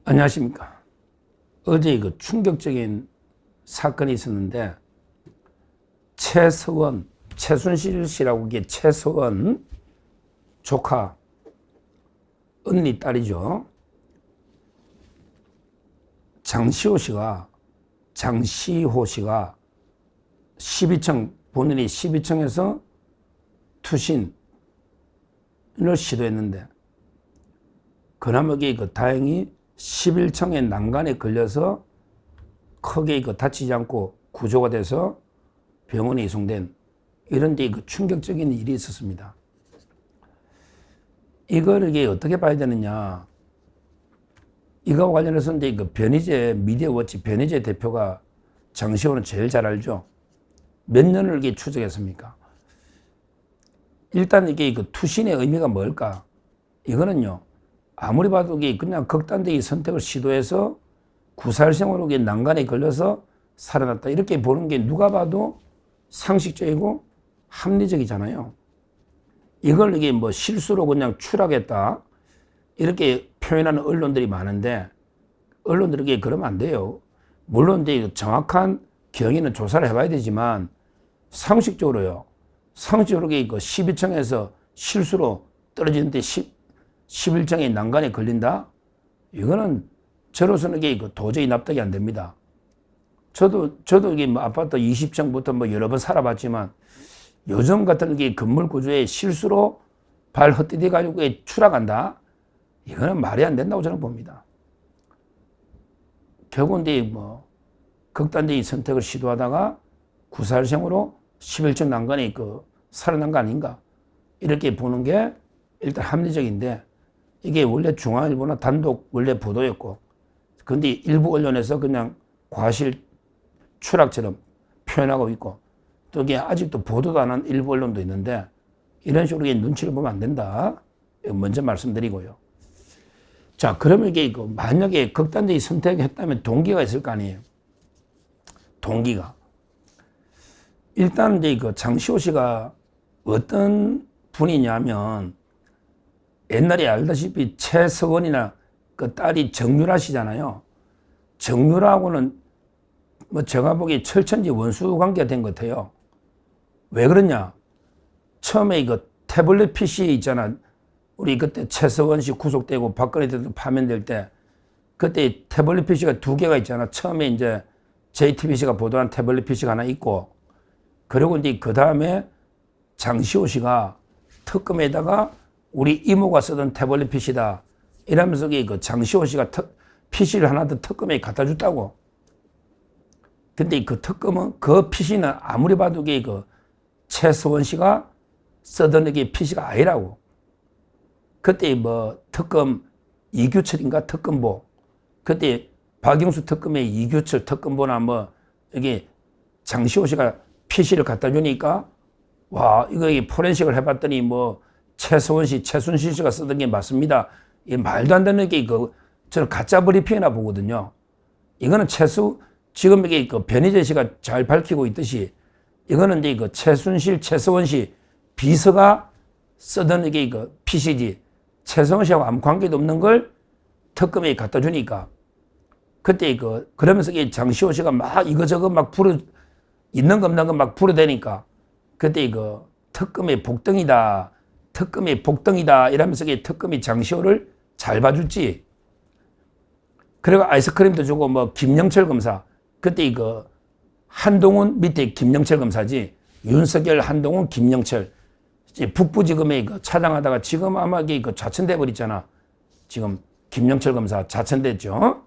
안녕하십니까. 어제 그 충격적인 사건이 있었는데, 최순실 씨라고 이게 최서원 조카, 언니 딸이죠. 장시호 씨가 12층, 본인이 12층에서 투신을 시도했는데, 그나마 다행히 11층의 난간에 걸려서 크게 다치지 않고 구조가 돼서 병원에 이송된 이런 데 충격적인 일이 있었습니다. 이걸 어떻게 봐야 되느냐. 이거와 관련해서 이제 변희재 미디어워치 변희재 대표가 장시호는 제일 잘 알죠. 몇 년을 추적했습니까? 일단 투신의 의미가 뭘까? 이거는요, 아무리 봐도 그냥 극단적인 선택을 시도해서 구살생으로 난간에 걸려서 살아났다. 이렇게 보는 게 누가 봐도 상식적이고 합리적이잖아요. 이걸 실수로 그냥 추락했다. 이렇게 표현하는 언론들이 많은데, 언론들에게 그러면 안 돼요. 물론 정확한 경위는 조사를 해봐야 되지만, 상식적으로요. 상식적으로 12층에서 실수로 떨어지는데 11층의 난간에 걸린다? 이거는 저로서는 도저히 납득이 안 됩니다. 저도 아파트 20층부터 여러 번 살아봤지만, 요즘 같은 건물 구조에 실수로 발 헛디뎌 가지고 추락한다? 이거는 말이 안 된다고 저는 봅니다. 결국은 극단적인 선택을 시도하다가 구살생으로 11층 난간에 살아난 거 아닌가? 이렇게 보는 게 일단 합리적인데, 이게 원래 중앙일보나 단독 원래 보도였고, 근데 일부 언론에서 그냥 과실 추락처럼 표현하고 있고, 또 이게 아직도 보도도 안 한 일부 언론도 있는데, 이런 식으로 눈치를 보면 안 된다. 먼저 말씀드리고요. 자, 그러면 만약에 극단적인 선택을 했다면 동기가 있을 거 아니에요. 동기가. 일단 장시호 씨가 어떤 분이냐면, 옛날에 알다시피 최서원이나 그 딸이 정유라 씨잖아요. 정유라하고는 제가 보기에 철천지 원수 관계가 된 것 같아요. 왜 그러냐? 처음에 태블릿 PC 있잖아. 우리 그때 최서원 씨 구속되고 박근혜 대통령 파면될 때, 그때 태블릿 PC가 2개가 있잖아. 처음에 이제 JTBC가 보도한 태블릿 PC가 하나 있고, 그리고 이제 그 다음에 장시호 씨가 특검에다가 우리 이모가 쓰던 태블릿 PC다. 이러면서 장시호 씨가 PC를 하나 더 특검에 갖다 줬다고. 근데 그 특검은, 그 PC는 아무리 봐도 최서원 씨가 쓰던 PC가 아니라고. 그때 특검 이규철인가 특검보. 그때 박영수 특검의 이규철 특검보나 이게 장시호 씨가 PC를 갖다 주니까, 와, 이거 포렌식을 해봤더니 최순실 씨가 쓰던 게 맞습니다. 이게 말도 안 되는 저는 가짜 브리핑이나 보거든요. 이거는 지금 변희재 씨가 잘 밝히고 있듯이, 이거는 최서원 씨 비서가 쓰던 PC지, 최서원 씨하고 아무 관계도 없는 걸 특검에 갖다 주니까, 그때 그러면서 장시호 씨가 막 이거저거 있는 거 없는 거 막 부르대니까, 그때 특검의 복덩이다. 이러면서 특검이 장시호를 잘 봐줬지. 그리고 아이스크림도 주고 김영철 검사. 그때 한동훈 밑에 김영철 검사지. 윤석열, 한동훈, 김영철. 북부지검에 차장하다가 지금 아마 좌천돼 버렸잖아. 지금 김영철 검사 좌천됐죠.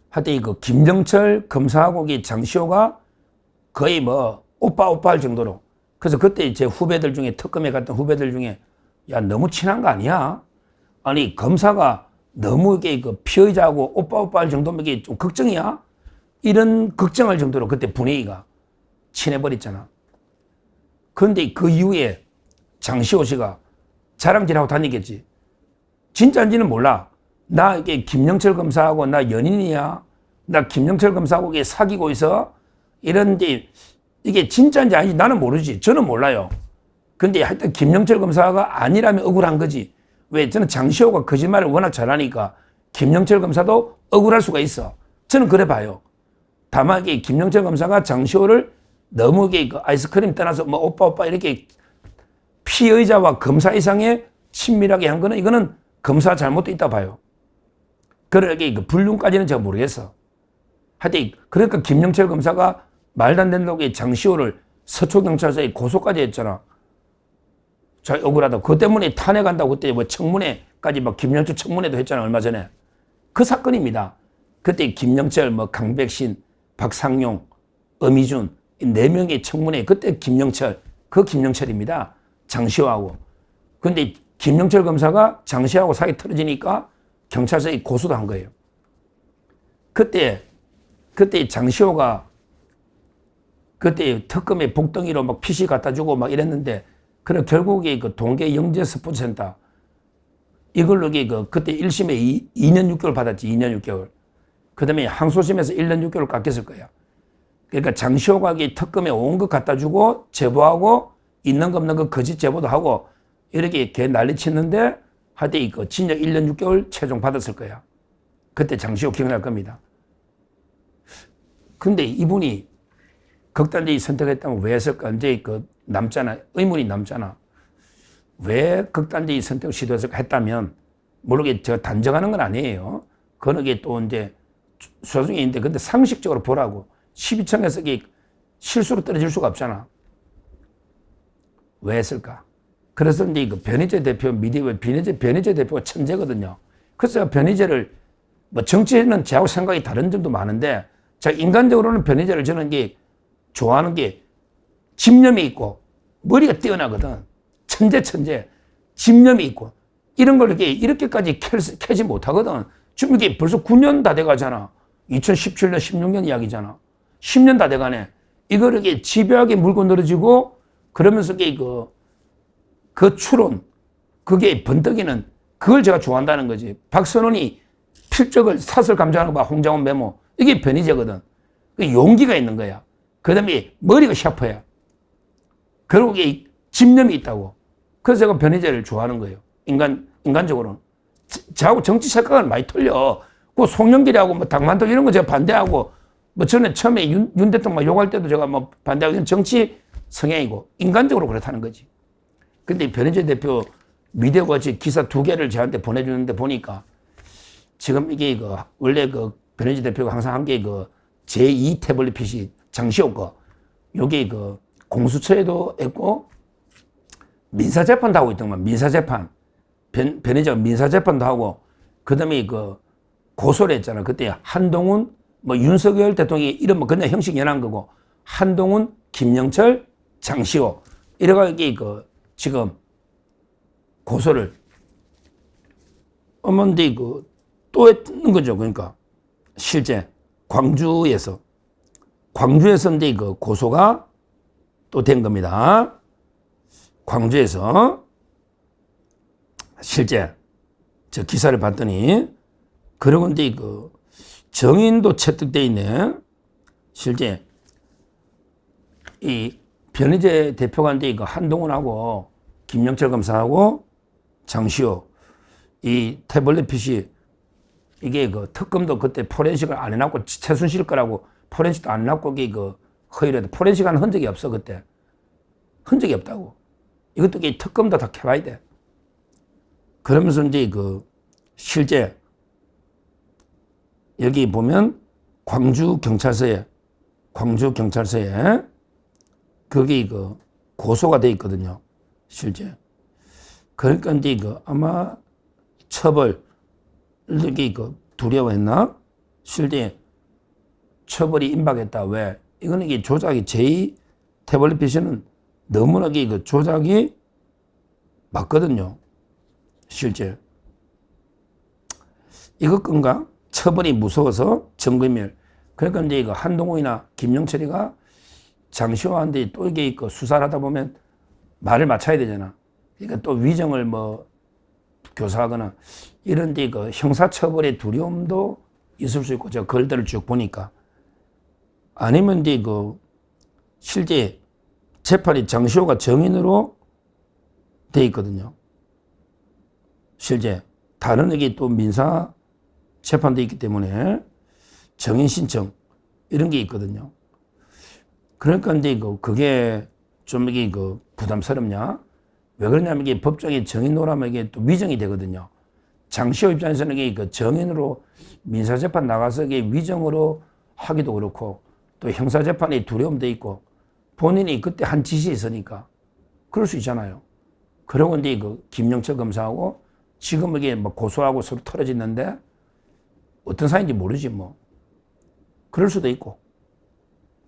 하여튼 김영철 검사하고 장시호가 거의 오빠 할 정도로. 그래서 그때 제 후배들 중에, 특검에 갔던 후배들 중에, 야, 너무 친한 거 아니야? 아니, 검사가 너무 피의자하고 오빠 할 정도면 이게 좀 걱정이야? 이런 걱정할 정도로 그때 분위기가 친해버렸잖아. 그런데 그 이후에 장시호 씨가 자랑질하고 다니겠지. 진짜인지는 몰라. 나 김영철 검사하고 나 연인이야. 나 김영철 검사하고 사귀고 있어. 이런데 이게 진짜인지 아닌지 나는 모르지. 저는 몰라요. 근데 하여튼 김영철 검사가 아니라면 억울한 거지. 왜? 저는 장시호가 거짓말을 워낙 잘하니까 김영철 검사도 억울할 수가 있어. 저는 그래 봐요. 다만 이게 김영철 검사가 장시호를 너무 그 아이스크림 떠나서 뭐 오빠 이렇게 피의자와 검사 이상의 친밀하게 한 거는 이거는 검사 잘못도 있다 봐요. 그러게 그 불륜까지는 제가 모르겠어. 하여튼 그러니까 김영철 검사가 말도 안 된다고 장시호를 서초경찰서에 고소까지 했잖아. 자, 억울하다. 그것 때문에 탄핵한다고 그때 뭐 청문회까지 막 김영철 청문회도 했잖아, 얼마 전에. 그 사건입니다. 그때 김영철, 뭐 강백신, 박상용, 엄희준, 이 4명의 청문회, 그때 김영철, 그 김영철입니다. 장시호하고. 근데 김영철 검사가 장시호하고 사이 틀어지니까 경찰서에 고소도 한 거예요. 그때 장시호가 그때 특검에 복덩이로 막 PC 갖다 주고 막 이랬는데, 그래 결국에 그 동계 영재 스포츠센터 이걸로 그때 1심에 2년 6개월 받았지. 2년 6개월. 그 다음에 항소심에서 1년 6개월 깎였을 거야. 그러니까 장시호가 특검에 온 거 갖다 주고 제보하고 있는 거 없는 거 거짓 제보도 하고 이렇게 걔 난리 치는데 하여튼 그 징역 1년 6개월 최종 받았을 거야. 그때 장시호 기억날 겁니다. 근데 이분이 극단적인 선택했다면 왜 했을까? 이제 그 남잖아. 의문이 남잖아. 왜 극단적인 선택을 했다면, 모르게 제가 단정하는 건 아니에요. 그게 또 이제 수사 중에 있는데, 근데 상식적으로 보라고. 12층에서 실수로 떨어질 수가 없잖아. 왜 했을까? 그래서 이제 그 변희재 대표 미디어, 변희재 대표가 천재거든요. 그래서 제가 변희재를, 뭐 정치에는 저하고 생각이 다른 점도 많은데, 제가 인간적으로는 변희재를 저는 좋아하는 게 집념이 있고 머리가 뛰어나거든. 천재. 집념이 있고 이런 걸 이렇게까지 캐지 못하거든. 지금 이게 벌써 9년 다 돼가잖아. 2017년, 16년 이야기잖아. 10년 다 돼가네. 이걸 이렇게 집요하게 물고 늘어지고 그러면서 그 추론, 그게 번뜩이는 그걸 제가 좋아한다는 거지. 박선원이 필적을 사설 감정하는 거 봐. 홍장원 메모. 이게 변희재거든. 용기가 있는 거야. 그 다음에 머리가 샤프해. 그리고 이게 집념이 있다고. 그래서 제가 변희재를 좋아하는 거예요. 인간적으로는. 저하고 정치 색깔은 많이 틀려. 그 송영길하고 뭐 당만도 이런 거 제가 반대하고, 뭐 저는 처음에 윤 대통령 욕할 때도 제가 뭐 반대하고, 이건 정치 성향이고, 인간적으로 그렇다는 거지. 근데 변희재 대표 미디어 같이 기사 2개를 저한테 보내주는데 보니까, 지금 이게 원래 변희재 대표가 항상 한 게 제2 태블릿 PC 장시호 거, 요게 공수처에도 했고, 민사재판도 하고 있더만, 민사재판. 변희재가 민사재판도 하고, 그 다음에 고소를 했잖아. 그때 한동훈, 뭐 윤석열 대통령이 이런 뭐 그냥 형식 연한 거고, 한동훈, 김영철, 장시호. 이래가지고 지금 고소를, 어머니 또 했는 거죠. 그러니까, 실제, 광주에서 이제 고소가 또 된 겁니다. 광주에서 실제 저 기사를 봤더니, 그러고 이제 정인도 채택돼 있네. 실제 이 변희재 대표가 이제 한동훈하고 김영철 검사하고 장시호 이 태블릿 PC 이게 특검도 그때 포렌식을 안 해놨고 최순실 거라고 포렌식도 안 해놨고 허위라도 포렌식 한 흔적이 없어. 그때 흔적이 없다고. 이것도 특검도 다 캐봐야 돼. 그러면서 이제 실제 여기 보면 광주 경찰서에 거기 고소가 돼 있거든요. 실제. 그러니까 이제 아마 처벌 이게 두려워했나? 실제 처벌이 임박했다. 왜? 이거는 이게 조작이 제2 태블릿 PC는 너무나 조작이 맞거든요. 실제. 이거 건가? 처벌이 무서워서 증거인멸. 그러니까 이제 한동훈이나 김영철이가 장시호한테 또 이게 수사를 하다 보면 말을 맞춰야 되잖아. 그러니까 또 위정을 뭐 교사하거나 이런 데 형사처벌의 두려움도 있을 수 있고, 제가 글들을 쭉 보니까. 아니면 이제 실제 재판이 장시호가 정인으로 돼 있거든요. 실제. 다른 또 민사 재판도 있기 때문에 정인 신청 이런 게 있거든요. 그러니까 근데 그게 좀 이게 부담스럽냐? 왜 그러냐면 이게 법정에 정인 놓으면 이게 또 위정이 되거든요. 장시호 입장에서는 이게 정인으로 민사재판 나가서 이게 위정으로 하기도 그렇고 또 형사재판에 두려움도 있고 본인이 그때 한 짓이 있으니까 그럴 수 있잖아요. 그러고 이제 김영철 검사하고 지금 이게 뭐 고소하고 서로 털어졌는데 어떤 사이인지 모르지 뭐. 그럴 수도 있고.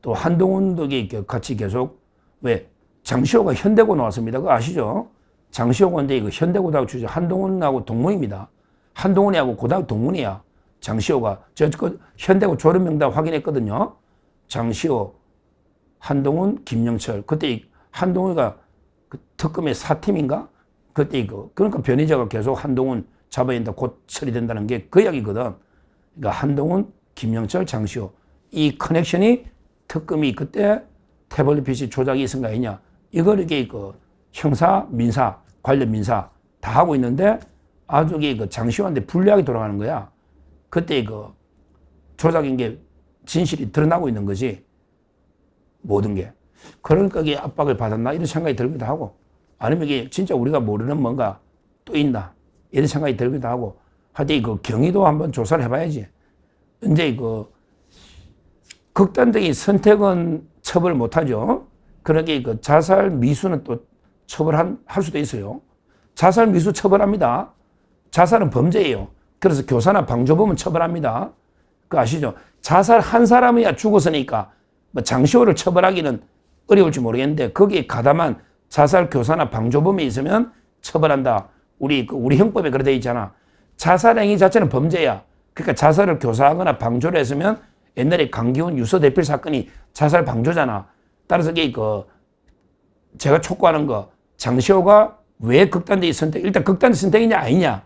또 한동훈도 같이 계속 왜 장시호가 현대고 나왔습니다. 그거 아시죠? 장시호가 이제 현대고등학교 출신 한동훈하고 동문입니다. 한동훈이하고 고등학교 동문이야. 장시호가 저 현대고 졸업명단 확인했거든요. 장시호, 한동훈, 김영철. 그때 한동훈이가 그 특검의 사팀인가? 그때 그러니까 변희재가 계속 한동훈 잡아야 된다, 곧 처리된다는 게 그 이야기거든. 그러니까 한동훈, 김영철, 장시호. 이 커넥션이 특검이 그때 태블릿 PC 조작이 있은가 있냐. 이걸 이게 형사, 민사, 관련 민사 다 하고 있는데 아주 장시호한테 불리하게 돌아가는 거야. 그때 조작인 게 진실이 드러나고 있는 거지. 모든 게. 그러니까 이게 압박을 받았나 이런 생각이 들기도 하고 아니면 이게 진짜 우리가 모르는 뭔가 또 있나 이런 생각이 들기도 하고 하여튼 경위도 한번 조사를 해봐야지. 이제 극단적인 선택은 처벌 못하죠. 그러게 자살 미수는 또 처벌할 수도 있어요. 자살 미수 처벌합니다. 자살은 범죄예요. 그래서 교사나 방조범은 처벌합니다. 그거 아시죠? 자살 한 사람이야 죽었으니까 뭐 장시호를 처벌하기는 어려울지 모르겠는데 거기에 가담한 자살 교사나 방조범이 있으면 처벌한다. 우리 형법에 그래 돼 있잖아. 자살 행위 자체는 범죄야. 그러니까 자살을 교사하거나 방조를 했으면 옛날에 강기훈 유서 대필 사건이 자살 방조잖아. 따라서 이게 제가 촉구하는 거 장시호가 왜 극단적인 선택, 일단 극단적 선택이냐 아니냐.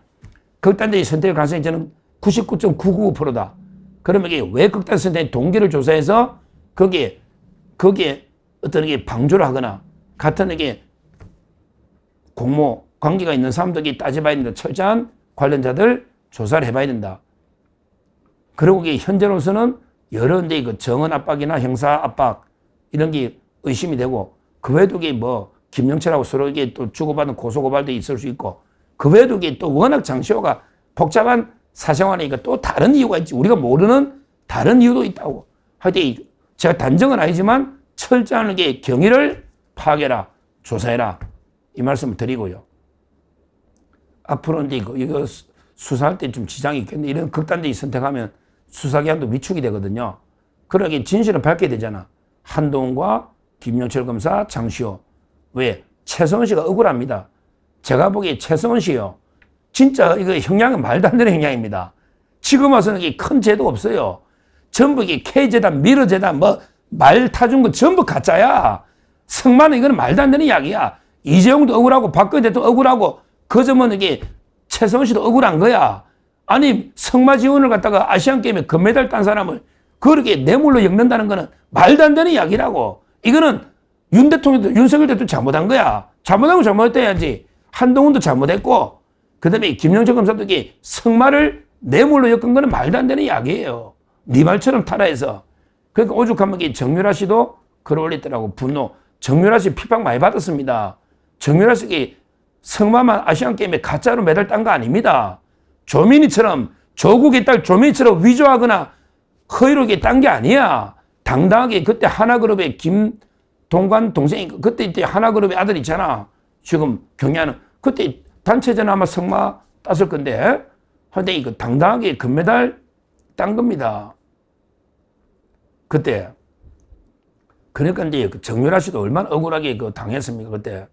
극단적인 선택의 가능성이 저는 99.999%다. 그러면 이게 왜 극단적 선택의 동기를 조사해서 거기에 어떤 게 방조를 하거나 같은 이게 공모 관계가 있는 사람들이 따져봐야 된다. 철저한 관련자들 조사를 해봐야 된다. 그리고 이게 현재로서는 여러 데 정원 압박이나 형사 압박 이런 게 의심이 되고 그 외에도 이게 뭐 김영철하고 서로 이게 또 주고받은 고소 고발도 있을 수 있고 그 외에도 이게 또 워낙 장시호가 복잡한 사생활이니까 또 다른 이유가 있지. 우리가 모르는 다른 이유도 있다고. 하여튼 제가 단정은 아니지만 철저한 게 경위를 파악해라, 조사해라 이 말씀을 드리고요. 앞으로 이제 이거 수사할 때 좀 지장이 있겠는데 이런 극단적인 선택하면 수사기관도 위축이 되거든요. 그러게 진실을 밝혀야 되잖아. 한동훈과 김영철 검사, 장시호. 왜? 최성원 씨가 억울합니다. 제가 보기에 최성원 씨요. 진짜 이거 형량은 말도 안 되는 형량입니다. 지금 와서는 이게 큰 죄도 없어요. 전부 이게 K재단, 미러재단, 뭐 말 타준 거 전부 가짜야. 성만은 이거는 말도 안 되는 이야기야. 이재용도 억울하고 박근혜 대통령 억울하고 그 점은 이게 최성원 씨도 억울한 거야. 아니 성마 지원을 갖다가 아시안게임에 금메달 딴 사람을 그렇게 뇌물로 엮는다는 거는 말도 안 되는 이야기라고. 이거는 윤석열 대통령 잘못한 거야. 잘못하고 잘못했다야지. 한동훈도 잘못했고 그다음에 김영철 검사도 이게 성마를 뇌물로 엮은 거는 말도 안 되는 이야기예요. 네 말처럼 타라해서. 그러니까 오죽하면 정유라 씨도 글 올렸더라고. 분노. 정유라 씨 핍박 많이 받았습니다. 정유라 씨 성마만 아시안게임에 가짜로 메달 딴 거 아닙니다. 조민희처럼 조국의 딸 조민희처럼 위조하거나 허위로 딴 게 아니야. 당당하게 그때 하나그룹의 김동관 동생이 그때 이때 하나그룹의 아들 있잖아. 지금 경리하는 그때 단체전 아마 성마 땄을 건데 근데 이거 당당하게 금메달 딴 겁니다. 그때. 그러니까 이제 정유라 씨도 얼마나 억울하게 당했습니까, 그때.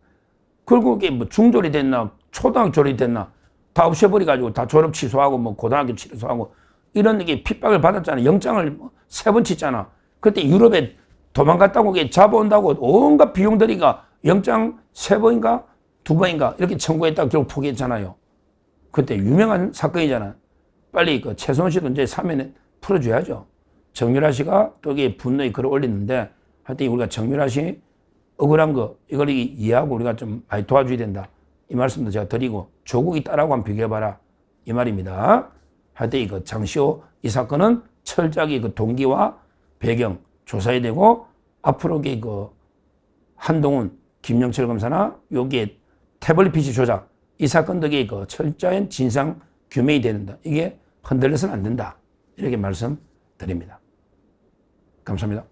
결국에 뭐 중졸이 됐나, 초등학교 졸업이 됐나, 다 없애버려가지고 다 졸업 취소하고 뭐 고등학교 취소하고 이런 게 핍박을 받았잖아. 영장을 3번 쳤잖아. 그때 유럽에 도망갔다고 잡아온다고 온갖 비용들이가 영장 3번인가 2번인가 이렇게 청구했다고 결국 포기했잖아요. 그때 유명한 사건이잖아. 빨리 최성원 씨도 이제 사면에 풀어줘야죠. 정유라 씨가 또 이게 분노의 글을 올렸는데 하여튼 우리가 정유라 씨 억울한 거 이걸 이해하고 우리가 좀 많이 도와줘야 된다. 이 말씀도 제가 드리고 조국이 딸하고 한번 비교해봐라 이 말입니다. 하여튼 이거 장시호 이 사건은 철저하게 그 동기와 배경 조사해야 되고 앞으로 그 한동훈, 김영철 검사나 여기에 태블릿 PC 조작 이 사건들이 그 철저한 진상 규명이 되는다. 이게 흔들려서는 안 된다. 이렇게 말씀드립니다. 감사합니다.